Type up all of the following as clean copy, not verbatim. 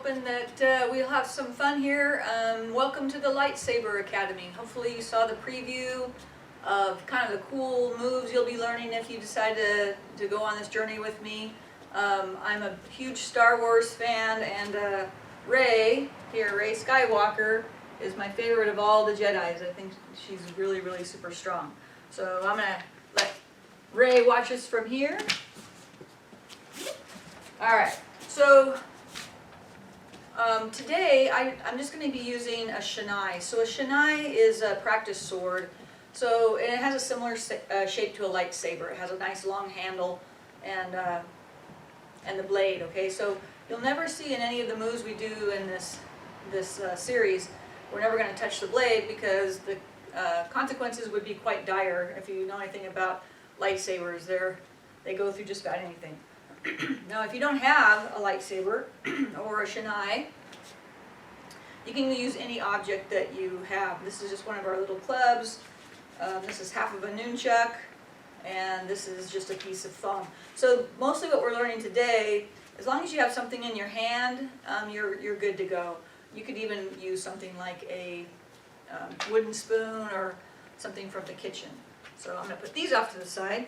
hoping that we'll have some fun here. Welcome to the Lightsaber Academy. Hopefully you saw the preview of kind of the cool moves you'll be learning if you decide to go on this journey with me. I'm a huge Star Wars fan, and Rey Skywalker, is my favorite of all the Jedis. I think she's really, really super strong. So I'm going to let Rey watch us from here. Alright, so today I'm just going to be using a shinai. So a shinai is a practice sword. So it has a similar shape to a lightsaber. It has a nice long handle and the blade. Okay, so you'll never see in any of the moves we do in this series, we're never going to touch the blade because the consequences would be quite dire. If you know anything about lightsabers, they go through just about anything. Now, if you don't have a lightsaber or a shinai, you can use any object that you have. This is just one of our little clubs. This is half of a nunchuck, and this is just a piece of foam. So mostly what we're learning today, as long as you have something in your hand, you're good to go. You could even use something like a wooden spoon or something from the kitchen. So I'm going to put these off to the side.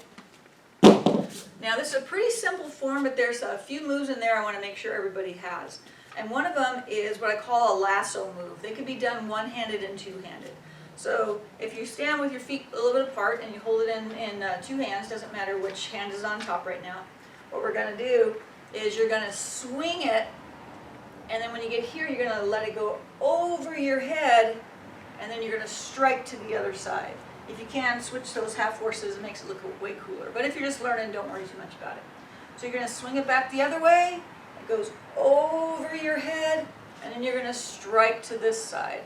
Now this is a pretty simple form, but there's a few moves in there I want to make sure everybody has. And one of them is what I call a lasso move. They can be done one-handed and two-handed. So if you stand with your feet a little bit apart and you hold it in two hands, doesn't matter which hand is on top right now, what we're going to do is you're going to swing it, and then when you get here you're going to let it go over your head, and then you're going to strike to the other side. If you can, switch those half forces. It makes it look way cooler. But if you're just learning, don't worry too much about it. So you're going to swing it back the other way. It goes over your head, and then you're going to strike to this side.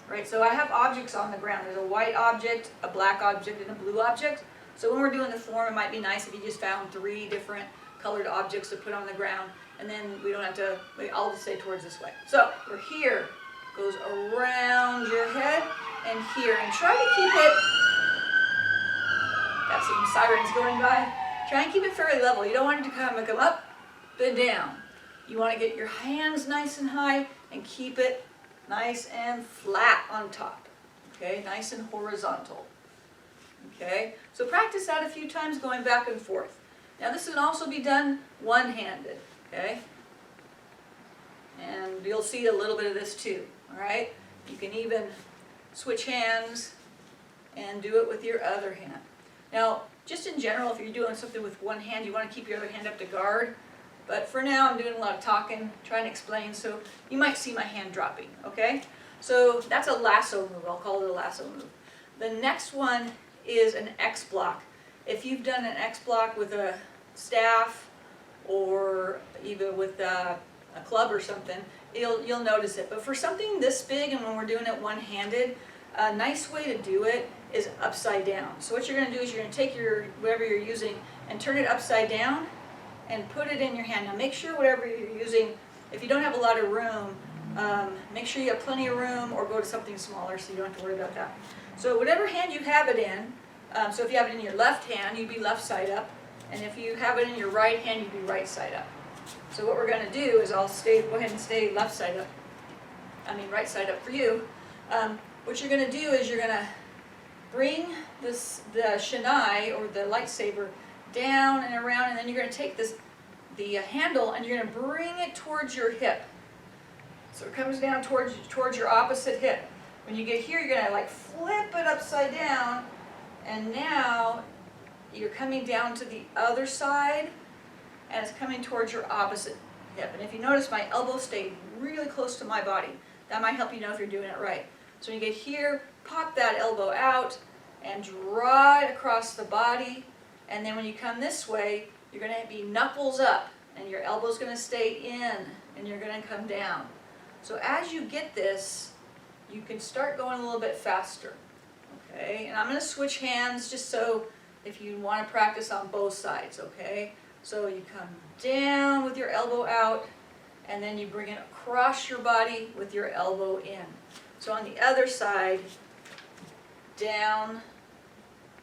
Right? So I have objects on the ground. There's a white object, a black object, and a blue object. So when we're doing the form, it might be nice if you just found 3 different colored objects to put on the ground, and then we don't have to, I'll just say towards this way. So we're here, goes around your head, and here, and try to keep it, got some sirens going by, try and keep it fairly level. You don't want it to kind of come up and down. You want to get your hands nice and high and keep it nice and flat on top. Okay, nice and horizontal. Okay, so practice that a few times going back and forth. Now this can also be done one-handed. Okay, and you'll see a little bit of this too. All right, you can even switch hands and do it with your other hand. Now, just in general, if you're doing something with one hand, you want to keep your other hand up to guard. But for now, I'm doing a lot of talking, trying to explain, so you might see my hand dropping, okay? So that's a lasso move. I'll call it a lasso move. The next one is an XBlock. If you've done an XBlock with a staff or even with a club or something, you'll notice it. But for something this big, and when we're doing it one-handed, a nice way to do it is upside down. So what you're going to do is you're going to take your whatever you're using and turn it upside down and put it in your hand. Now make sure whatever you're using, if you don't have a lot of room, make sure you have plenty of room, or go to something smaller so you don't have to worry about that. So whatever hand you have it in, so if you have it in your left hand, you'd be left side up, and if you have it in your right hand, you'd be right side up. So what we're going to do is I'll go ahead and stay left side up, right side up for you. What you're going to do is you're going to bring the shinai or the lightsaber down and around, and then you're going to take the handle and you're going to bring it towards your hip. So it comes down towards your opposite hip. When you get here, you're going to like flip it upside down, and now you're coming down to the other side, and it's coming towards your opposite hip. And if you notice, my elbow stayed really close to my body. That might help you know if you're doing it right. So when you get here, pop that elbow out and draw it across the body. And then when you come this way, you're going to be knuckles up, and your elbow's going to stay in, and you're going to come down. So as you get this, you can start going a little bit faster. Okay, and I'm going to switch hands just so if you want to practice on both sides. Okay, so you come down with your elbow out, and then you bring it across your body with your elbow in. So on the other side, down,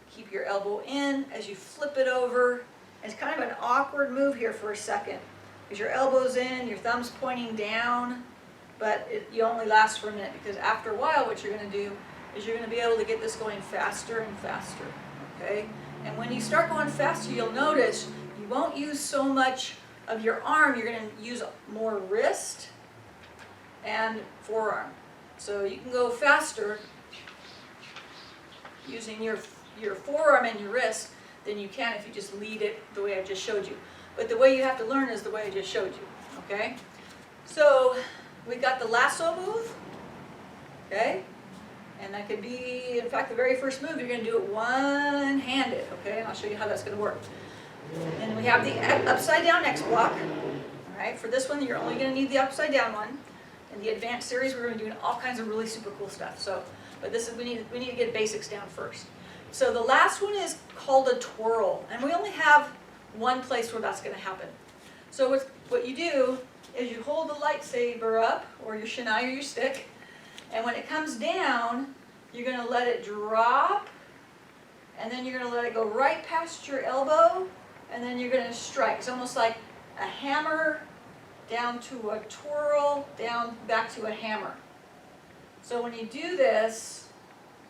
keep your elbow in as you flip it over. It's kind of an awkward move here for a second. because your elbow's in, your thumb's pointing down, but you only last for a minute, because after a while what you're going to do is you're going to be able to get this going faster and faster, okay? And when you start going faster, you'll notice you won't use so much of your arm, you're going to use more wrist and forearm. So you can go faster using your forearm and your wrist than you can if you just lead it the way I just showed you. But the way you have to learn is the way I just showed you, okay? So we got the lasso move, okay? And that could be, in fact, the very first move, you're going to do it one-handed, okay? And I'll show you how that's going to work. And we have the upside down XBlock, all right? For this one, you're only going to need the upside down one. In the advanced series, we're going to be doing all kinds of really super cool stuff. So, but this is we need to get basics down first. So the last one is called a twirl, and we only have one place where that's going to happen. So what you do is you hold the lightsaber up, or your shinai or your stick, and when it comes down, you're going to let it drop, and then you're going to let it go right past your elbow, and then you're going to strike. It's almost like a hammer down to a twirl, down back to a hammer. So when you do this,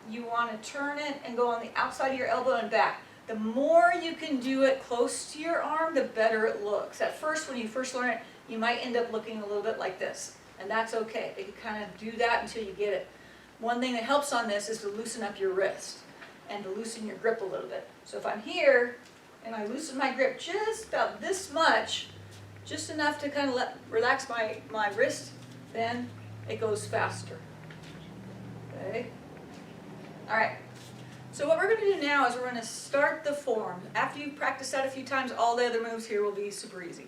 you want to turn it and go on the outside of your elbow and back. The more you can do it close to your arm, the better it looks. At first, when you first learn it, you might end up looking a little bit like this, and that's okay. You can kind of do that until you get it. One thing that helps on this is to loosen up your wrist and to loosen your grip a little bit. So if I'm here and I loosen my grip just about this much, just enough to kind of relax my wrist, then it goes faster. Okay? All right. So what we're going to do now is we're going to start the form. After you've practiced that a few times, all the other moves here will be super easy.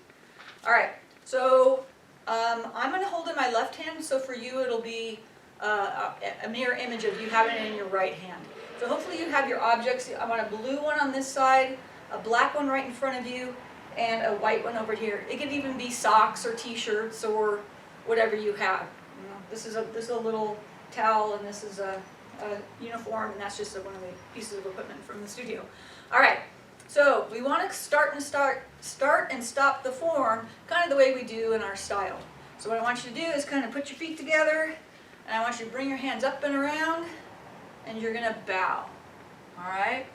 All right. So I'm going to hold in my left hand, so for you it'll be a mirror image of you having it in your right hand. So hopefully you have your objects. I want a blue one on this side, a black one right in front of you, and a white one over here. It could even be socks or t-shirts or whatever you have. You know, this is a little towel, and this is a uniform, and that's just one of the pieces of equipment from the studio. All right, so we want to start and stop the form kind of the way we do in our style. So what I want you to do is kind of put your feet together, and I want you to bring your hands up and around, and you're going to bow. All right?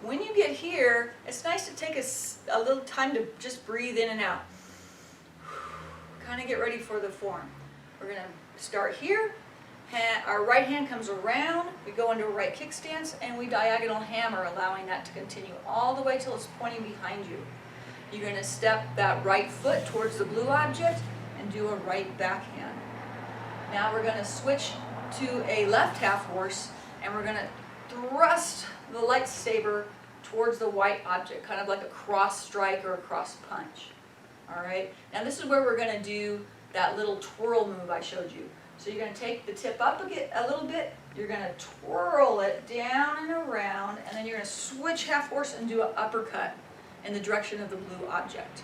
When you get here, it's nice to take a little time to just breathe in and out. Kind of get ready for the form. We're going to start here. Our right hand comes around, we go into a right kick stance, and we diagonal hammer, allowing that to continue all the way till it's pointing behind you. You're going to step that right foot towards the blue object and do a right backhand. Now we're going to switch to a left half horse, and we're going to thrust the lightsaber towards the white object, kind of like a cross strike or a cross punch. All right. Now this is where we're going to do that little twirl move I showed you. So you're going to take the tip up a little bit, you're going to twirl it down and around, and then you're going to switch half horse and do an uppercut in the direction of the blue object.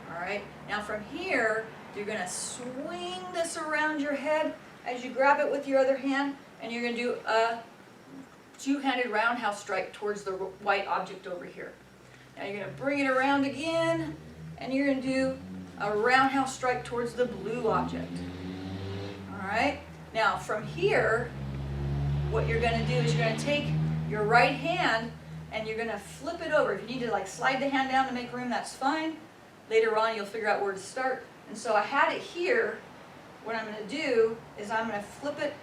All right. Now from here, you're going to swing this around your head as you grab it with your other hand, and you're going to do a two-handed roundhouse strike towards the white object over here. Now you're going to bring it around again, and you're going to do a roundhouse strike towards the blue object. All right. Now from here, what you're going to do is you're going to take your right hand and you're going to flip it over. If you need to like slide the hand down to make room, that's fine. Later on, you'll figure out where to start. And so I had it here. What I'm going to do is I'm going to flip it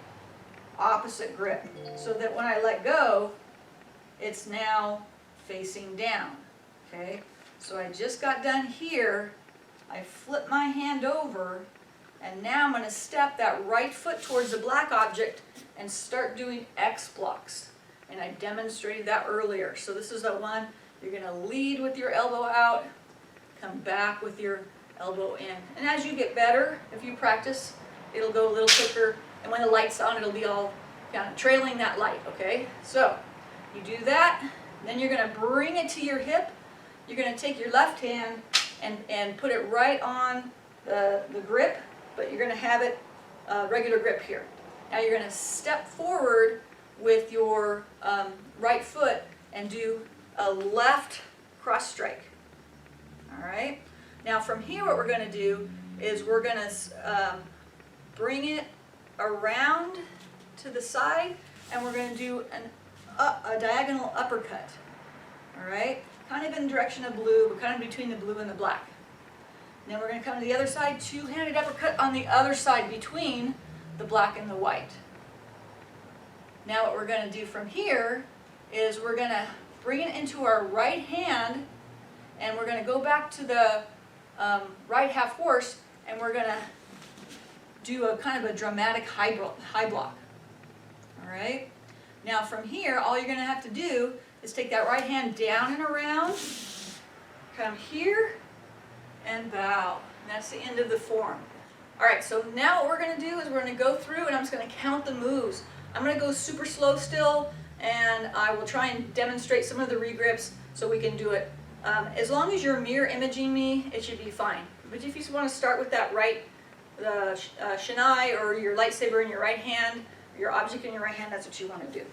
opposite grip, so that when I let go, it's now facing down. Okay. So I just got done here. I flip my hand over. And now I'm going to step that right foot towards the black object and start doing X blocks. And I demonstrated that earlier. So this is the one you're going to lead with your elbow out, come back with your elbow in. And as you get better, if you practice, it'll go a little quicker. And when the light's on, it'll be all kind of trailing that light, okay? So you do that, then you're going to bring it to your hip. You're going to take your left hand and put it right on the grip, but you're going to have it regular grip here. Now you're going to step forward with your right foot and do a left cross strike. All right. Now from here what we're going to do is we're going to bring it around to the side, and we're going to do a diagonal uppercut. Alright? Kind of in the direction of blue, but kind of between the blue and the black. And then we're going to come to the other side, two-handed uppercut on the other side between the black and the white. Now what we're going to do from here is we're going to bring it into our right hand, and we're going to go back to the right half horse, and we're going to do a kind of a dramatic high block. Alright? Now from here, all you're going to have to do is take that right hand down and around, come here, and bow. And that's the end of the form. Alright, so now what we're going to do is we're going to go through, and I'm just going to count the moves. I'm going to go super slow still, and I will try and demonstrate some of the regrips so we can do it. As long as you're mirror imaging me, it should be fine. But if you want to start with that right shinai or your lightsaber in your right hand, or your object in your right hand, that's what you want to do.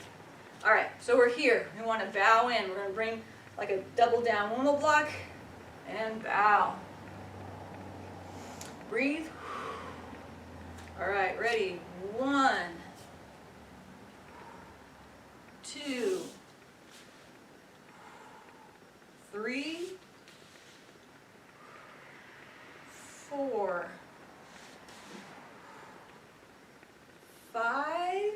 Alright, so we're here. We want to bow in. We're going to bring like a double down womo block and bow. Breathe. Alright, ready? 1, 2, 3, 4, 5,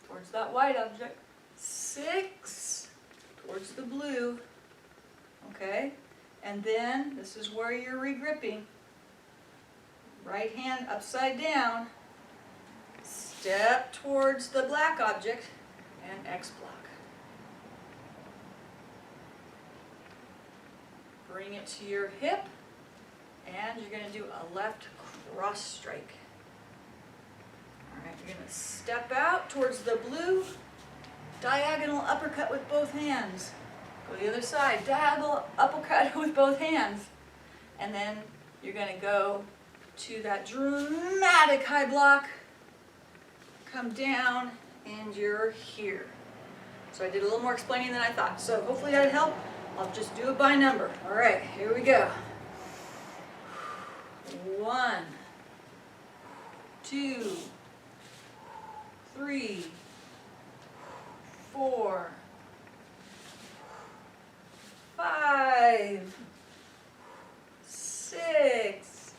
towards that white object, 6, towards the blue, okay? And then, this is where you're regripping. Right hand upside down, step towards the black object, and XBlock. Bring it to your hip, and you're going to do a left cross strike. Alright, you're going to step out towards the blue, diagonal uppercut with both hands. Go to the other side, diagonal uppercut with both hands. And then you're going to go to that dramatic high block, come down, and you're here. So I did a little more explaining than I thought. So hopefully that would help. I'll just do it by number. Alright, here we go. 1, 2, 3, 4, 5, 6,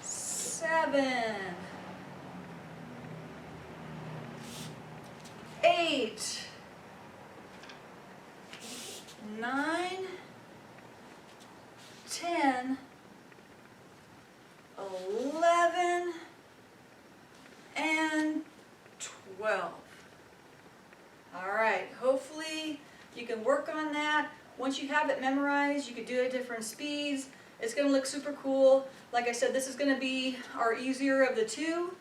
7, 8, 9, 10, 11, and 12. Alright, hopefully you can work on that. Once you have it memorized, you can do it at different speeds. It's going to look super cool. Like I said, this is going to be our easier of the two.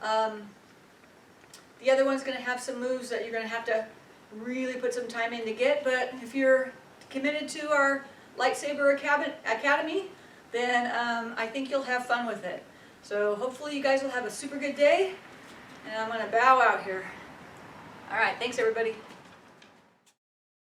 The other one's going to have some moves that you're going to have to really put some time in to get, but if you're committed to our Lightsaber Academy, then I think you'll have fun with it. So hopefully you guys will have a super good day, and I'm going to bow out here. Alright, thanks everybody.